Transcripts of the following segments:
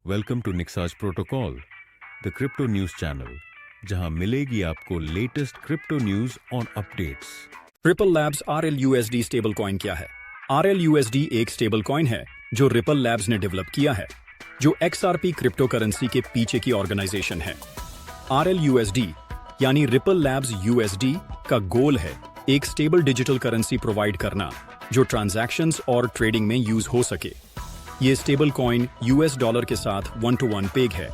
Welcome to निक्साज protocol, the crypto news channel, जहां मिलेगी आपको latest crypto news on updates. Ripple Labs RLUSD stable coin क्या है? RLUSD एक स्टेबल कॉइन है जो रिपल लैब्स ने डेवलप किया है, जो XRP क्रिप्टो करेंसी के पीछे की ऑर्गेनाइजेशन है। RLUSD यानी रिपल लैब्स USD का गोल है एक स्टेबल डिजिटल करेंसी प्रोवाइड करना जो ट्रांजैक्शंस और ट्रेडिंग में यूज हो सके। ये स्टेबल कॉइन US डॉलर के साथ 1-to-1 पेग है।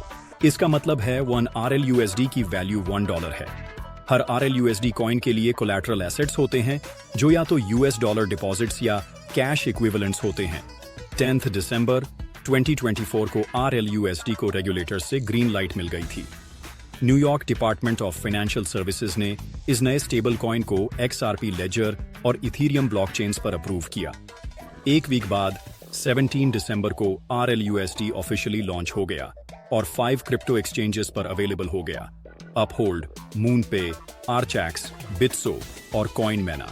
इसका मतलब है 1 RLUSD की वैल्यू $1 है। हर RLUSD कॉइन के लिए कोलैटरल एसेट्स होते हैं जो या तो US डॉलर डिपॉजिट्स या कैश इक्विवेलेंट्स होते हैं। 10 दिसंबर 2024 को RLUSD को रेगुलेटर्स से ग्रीन लाइट मिल गई थी। New York department of financial services ने इस नए स्टेबल कॉइन को XRP लेजर और इथीरियम ब्लॉकचेन्स पर अप्रूव किया। एक वीक बाद 17 दिसंबर को RLUSD ऑफिशियली लॉन्च हो गया और 5 क्रिप्टो एक्सचेंजेस पर अवेलेबल हो गया: अपहोल्ड, मूनपे, आर्चैक्स, बिट्सो और कॉइनमैना।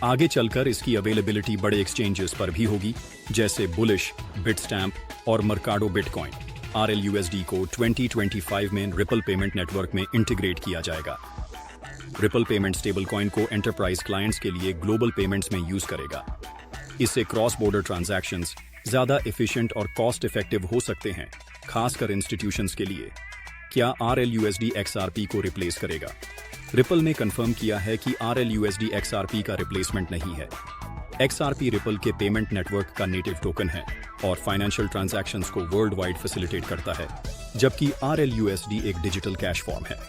आगे चलकर इसकी अवेलेबिलिटी बड़े एक्सचेंजेस पर भी होगी, जैसे बुलिश, बिटस्टैम्प और मर्काडो बिटकॉइन। RLUSD को 2025 में रिपल पेमेंट नेटवर्क में इंटीग्रेट किया जाएगा। रिपल पेमेंट स्टेबल कॉइन को एंटरप्राइज क्लाइंट्स के लिए ग्लोबल पेमेंट्स में यूज करेगा। इससे क्रॉस बॉर्डर ट्रांजैक्शंस ज्यादा एफिशिएंट और कॉस्ट इफेक्टिव हो सकते हैं, खासकर इंस्टीट्यूशंस के लिए। क्या RLUSD XRP को रिप्लेस करेगा? रिपल ने कंफर्म किया है कि RLUSD XRP का रिप्लेसमेंट नहीं है। XRP रिपल के पेमेंट नेटवर्क का नेटिव टोकन है और फाइनेंशियल ट्रांजैक्शंस को वर्ल्ड वाइड फैसिलिटेट करता है, जबकि RLUSD एक डिजिटल कैश फॉर्म है।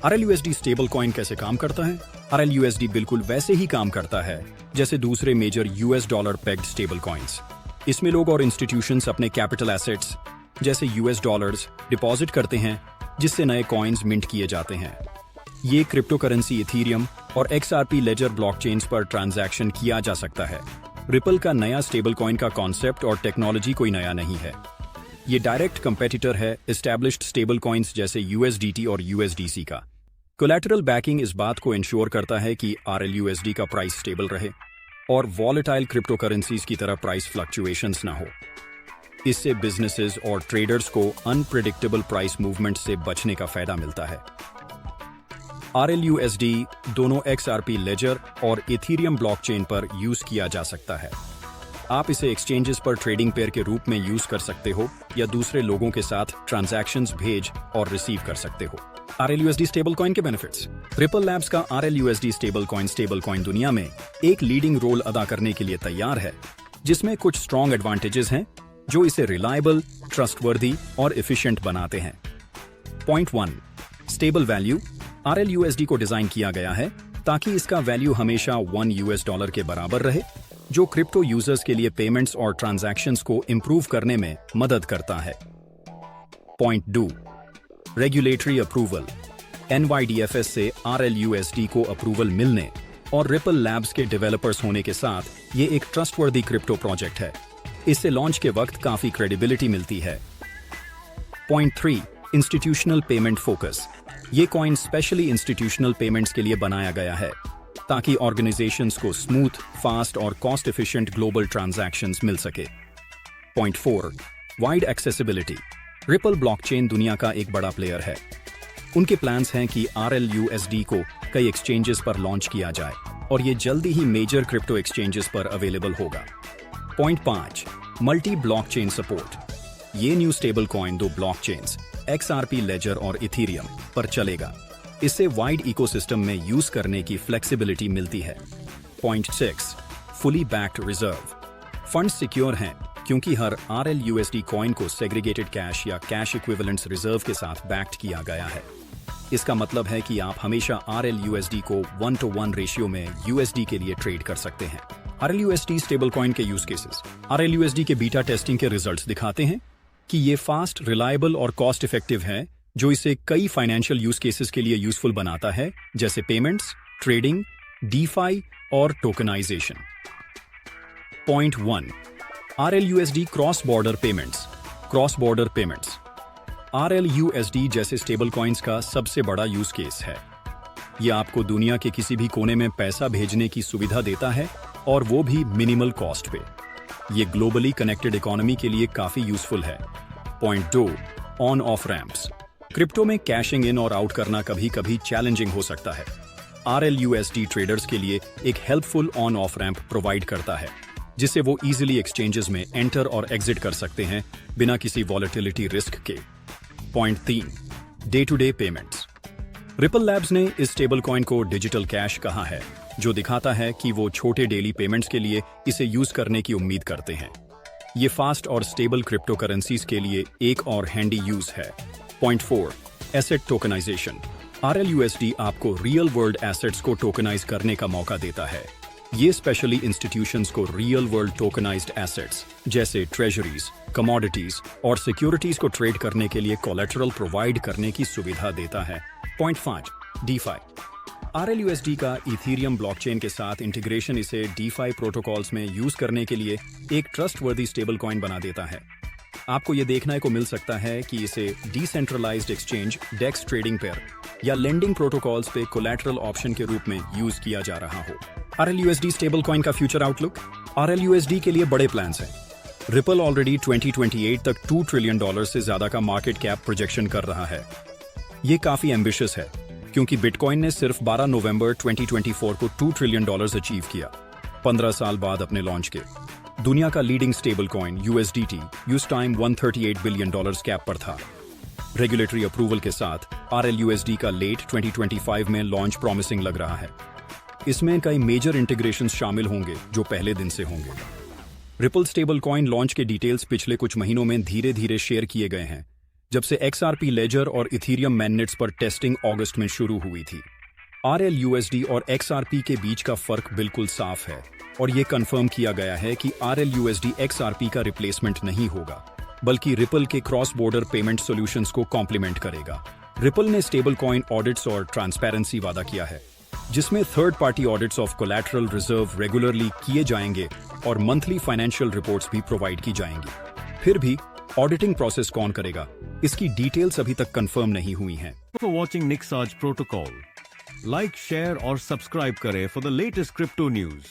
RLUSD स्टेबल कॉइन कैसे काम करता है? RLUSD बिल्कुल वैसे ही काम करता है जैसे दूसरे major US dollar pegged stable coins. इसमें लोग और इंस्टीट्यूशंस अपने कैपिटल एसेट्स जैसे US डॉलर्स डिपॉजिट करते हैं, जिससे नए कॉइन्स मिंट किए जाते हैं। ये क्रिप्टो करेंसी इथीरियम और XRP लेजर ब्लॉकचेन्स पर ट्रांजैक्शन किया जा सकता है। रिपल का नया स्टेबल कॉइन का कॉन्सेप्ट और टेक्नोलॉजी कोई नया नहीं है। ये डायरेक्ट कंपेटिटर है एस्टैब्लिश्ड स्टेबल कॉइन्स जैसे USDT और USDC का। कोलैटरल बैकिंग इस बात को इंश्योर करता है कि RLUSD का प्राइस स्टेबल रहे और वॉलेटाइल क्रिप्टो करेंसीज की तरह प्राइस फ्लक्चुएशंस ना हो। इससे बिजनेसेस और ट्रेडर्स को अनप्रेडिक्टेबल प्राइस मूवमेंट से बचने का फायदा मिलता है। RLUSD दोनों XRP लेजर और इथीरियम ब्लॉकचेन पर यूज किया जा सकता है। आप इसे एक्सचेंजेस पर ट्रेडिंग पेयर के रूप में यूज कर सकते हो या दूसरे लोगों के साथ ट्रांजैक्शंस भेज और रिसीव कर सकते हो। RLUSD स्टेबल कॉइन के बेनिफिट्स। रिपल लैब्स का RLUSD स्टेबल कॉइन दुनिया में एक लीडिंग रोल अदा करने के लिए तैयार है, जिसमें कुछ स्ट्रॉन्ग एडवांटेजेस हैं जो इसे रिलायबल, ट्रस्टवर्दी और एफिशिएंट बनाते हैं। Point 1, stable value. RLUSD को डिजाइन किया गया है ताकि इसका वैल्यू हमेशा 1 US डॉलर के बराबर रहे, जो क्रिप्टो यूजर्स के लिए पेमेंट्स और ट्रांजैक्शंस को इंप्रूव करने में मदद करता है। Point 2, regulatory approval. NYDFS से RLUSD को अप्रूवल मिलने और रिपल लैब्स के डेवलपर्स होने के साथ ये एक ट्रस्टवर्दी क्रिप्टो प्रोजेक्ट है। इससे लॉन्च के वक्त काफी क्रेडिबिलिटी मिलती है। Point 3, institutional payment focus. ये कॉइन स्पेशली इंस्टीट्यूशनल पेमेंट्स के लिए बनाया गया है ताकि ऑर्गेनाइजेशंस को स्मूथ, फास्ट और कॉस्ट एफिशिएंट ग्लोबल ट्रांजैक्शंस मिल सके। Point 4, wide accessibility. Ripple blockchain दुनिया का एक बड़ा प्लेयर है। उनके प्लान्स हैं कि RLUSD को कई एक्सचेंजेस पर लॉन्च किया जाए और ये जल्दी ही मेजर क्रिप्टो एक्सचेंजेस पर अवेलेबल होगा। Point 5, multi blockchain support. ये new stable coin 2 blockchains XRP ledger और इथीरियम पर चलेगा। इससे वाइड इकोसिस्टम में यूज करने की फ्लेक्सिबिलिटी मिलती है। Point 6, fully backed reserve. Funds secure हैं क्योंकि हर RLUSD कॉइन को सेग्रीगेटेड कैश या कैश इक्विवेलेंट्स रिजर्व के साथ बैक्ड किया गया है। इसका मतलब है कि आप हमेशा RLUSD को 1-to-1 रेशियो में USD के लिए ट्रेड कर सकते हैं। RLUSD स्टेबल कॉइन के यूज केसेस। RLUSD के बीटा टेस्टिंग के रिजल्ट्स दिखाते हैं कि ये फास्ट, रिलायबल और कॉस्ट इफेक्टिव है, जो इसे कई फाइनेंशियल यूज केसेस के लिए यूजफुल बनाता है, जैसे पेमेंट्स, ट्रेडिंग, DeFi और tokenization. Point 1, RLUSD cross border payments. Cross border payments RLUSD जैसे स्टेबल कॉइन्स का सबसे बड़ा यूज केस है। यह आपको दुनिया के किसी भी कोने में पैसा भेजने की सुविधा देता है, और वो भी मिनिमल कॉस्ट पे। ये ग्लोबली कनेक्टेड इकोनॉमी के लिए काफी यूजफुल है। Point 2 on off ramps. Crypto में कैशिंग इन और आउट करना कभी कभी चैलेंजिंग हो सकता है। RLUSD ट्रेडर्स के लिए एक helpful on off ramp provide करता है, जिससे वो इजीली एक्सचेंजेस में एंटर और एग्जिट कर सकते हैं बिना किसी वॉलेटिलिटी रिस्क के। Point 3 day to day payments. Ripple Labs ने इस स्टेबल कॉइन को डिजिटल कैश कहा है, जो दिखाता है कि वो छोटे डेली पेमेंट्स के लिए इसे यूज करने की उम्मीद करते हैं। ये फास्ट और स्टेबल क्रिप्टो करेंसीज के लिए एक और हैंडी यूज है। Point 4 asset tokenization. RLUSD आपको रियल वर्ल्ड एसेट्स को टोकनाइज करने का मौका देता है। ये स्पेशली इंस्टीट्यूशंस को रियल वर्ल्ड टोकनाइज्ड एसेट्स जैसे ट्रेजरीज, कमोडिटीज और सिक्योरिटीज को ट्रेड करने के लिए कोलैटरल प्रोवाइड करने की सुविधा देता है। Point 5 DeFi। RLUSD का इथीरियम ब्लॉकचेन के साथ इंटीग्रेशन इसे DeFi प्रोटोकॉल्स में यूज करने के लिए एक ट्रस्टवर्दी स्टेबल कॉइन बना देता है। आपको यह देखने को मिल सकता है कि इसे डिसेंट्रलाइज्ड एक्सचेंज, डेक्स ट्रेडिंग पेयर या लेंडिंग प्रोटोकॉल्स पे कोलैटरल ऑप्शन के रूप में यूज किया जा रहा हो। RLUSD स्टेबल कॉइन का फ्यूचर आउटलुक। RLUSD के लिए बड़े प्लान्स हैं। रिपल ऑलरेडी 2028 तक $2 ट्रिलियन से ज्यादा का मार्केट कैप प्रोजेक्शन कर रहा है। ये काफी एम्बिशियस है, क्योंकि बिटकॉइन ने सिर्फ 12 नवंबर 2024 को $2 ट्रिलियन अचीव किया, 15 साल बाद अपने लॉन्च के। दुनिया का लीडिंग स्टेबल कॉइन USDT उस टाइम $138 बिलियन कैप पर था। रेगुलेटरी अप्रूवल के साथ RLUSD का लेट 2025 में लॉन्च प्रॉमिसिंग लग रहा है। इसमें कई मेजर इंटीग्रेशंस शामिल होंगे जो पहले दिन से होंगे। रिपल स्टेबल कॉइन लॉन्च के डिटेल्स पिछले कुछ महीनों में धीरे धीरे शेयर किए गए हैं, जब से XRP लेजर और इथीरियम मैननेट्स पर टेस्टिंग अगस्त में शुरू हुई थी। RLUSD और XRP के बीच का फर्क बिल्कुल साफ है, और ये कंफर्म किया गया है कि RLUSD XRP का रिप्लेसमेंट नहीं होगा, बल्कि रिपल के क्रॉस बॉर्डर पेमेंट सॉल्यूशंस को कॉम्प्लीमेंट करेगा। रिपल ने स्टेबल कॉइन ऑडिट्स और ट्रांसपेरेंसी वादा किया है, जिसमें third party audits of collateral reserve regularly किए जाएंगे और मंथली फाइनेंशियल रिपोर्ट्स भी प्रोवाइड की जाएंगी। फिर भी ऑडिटिंग प्रोसेस कौन करेगा, इसकी डिटेल्स अभी तक कंफर्म नहीं हुई हैं। For watching Nixage Protocol, like, share और सब्सक्राइब करें for the latest crypto news.